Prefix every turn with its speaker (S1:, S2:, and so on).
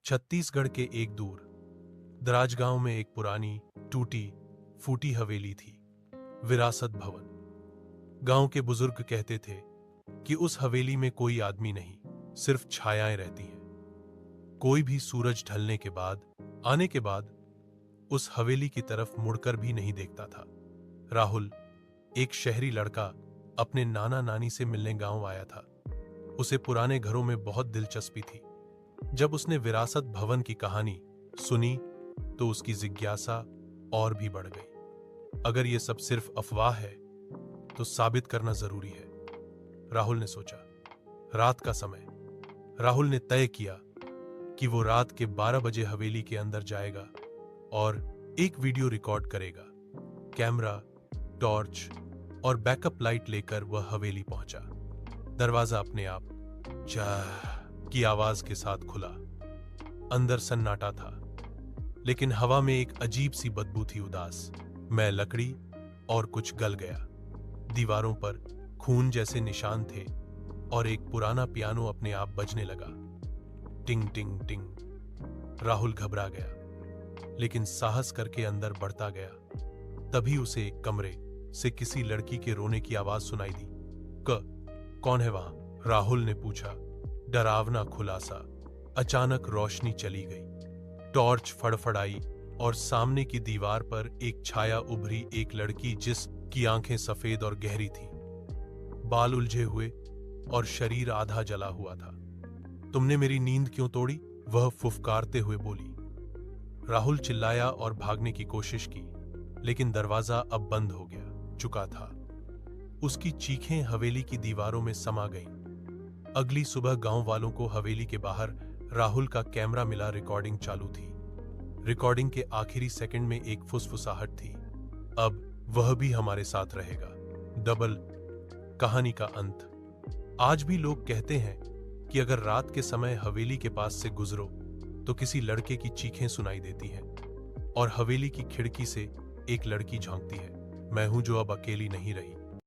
S1: छत्तीसगढ़ के एक दूर दराज गांव में एक पुरानी टूटी फूटी हवेली थी, विरासत भवन। गांव के बुजुर्ग कहते थे कि उस हवेली में कोई आदमी नहीं, सिर्फ छायाएं रहती हैं। कोई भी सूरज ढलने के बाद आने के बाद उस हवेली की तरफ मुड़कर भी नहीं देखता था। राहुल, एक शहरी लड़का, अपने नाना नानी से मिलने गांव आया था। उसे पुराने घरों में बहुत दिलचस्पी थी। जब उसने विरासत भवन की कहानी सुनी तो उसकी जिज्ञासा और भी बढ़ गई। अगर यह सब सिर्फ अफवाह है तो साबित करना जरूरी है, राहुल ने सोचा। रात का समय। राहुल ने तय किया कि वो रात के 12 बजे हवेली के अंदर जाएगा और एक वीडियो रिकॉर्ड करेगा। कैमरा, टॉर्च और बैकअप लाइट लेकर वह हवेली पहुंचा। दरवाजा अपने आप जा की आवाज के साथ खुला। अंदर सन्नाटा था, लेकिन हवा में एक अजीब सी बदबू थी, उदास। मैं लकड़ी और कुछ गल गया। दीवारों पर खून जैसे निशान थे और एक पुराना पियानो अपने आप बजने लगा। टिंग टिंग टिंग। राहुल घबरा गया, लेकिन साहस करके अंदर बढ़ता गया। तभी उसे एक कमरे से किसी लड़की के रोने की आवाज सुनाई दी। कौन है वहां? राहुल ने पूछा। डरावना खुलासा। अचानक रोशनी चली गई, टॉर्च फड़फड़ाई और सामने की दीवार पर एक छाया उभरी। एक लड़की जिसकी आंखें सफेद और गहरी थीं, बाल उलझे हुए और शरीर आधा जला हुआ था। तुमने मेरी नींद क्यों तोड़ी? वह फुफकारते हुए बोली। राहुल चिल्लाया और भागने की कोशिश की, लेकिन दरवाजा अब बंद हो गया चुका था। उसकी चीखें हवेली की दीवारों में समा गईं। अगली सुबह गांव वालों को हवेली के बाहर राहुल का कैमरा मिला। रिकॉर्डिंग चालू थी। रिकॉर्डिंग के आखिरी सेकंड में एक फुसफुसाहट थी। अब वह भी हमारे साथ रहेगा। डबल कहानी का अंत। आज भी लोग कहते हैं कि अगर रात के समय हवेली के पास से गुजरो तो किसी लड़के की चीखें सुनाई देती हैं और हवेली की खिड़की से एक लड़की झांकती है। मैं हूं जो अब अकेली नहीं रही।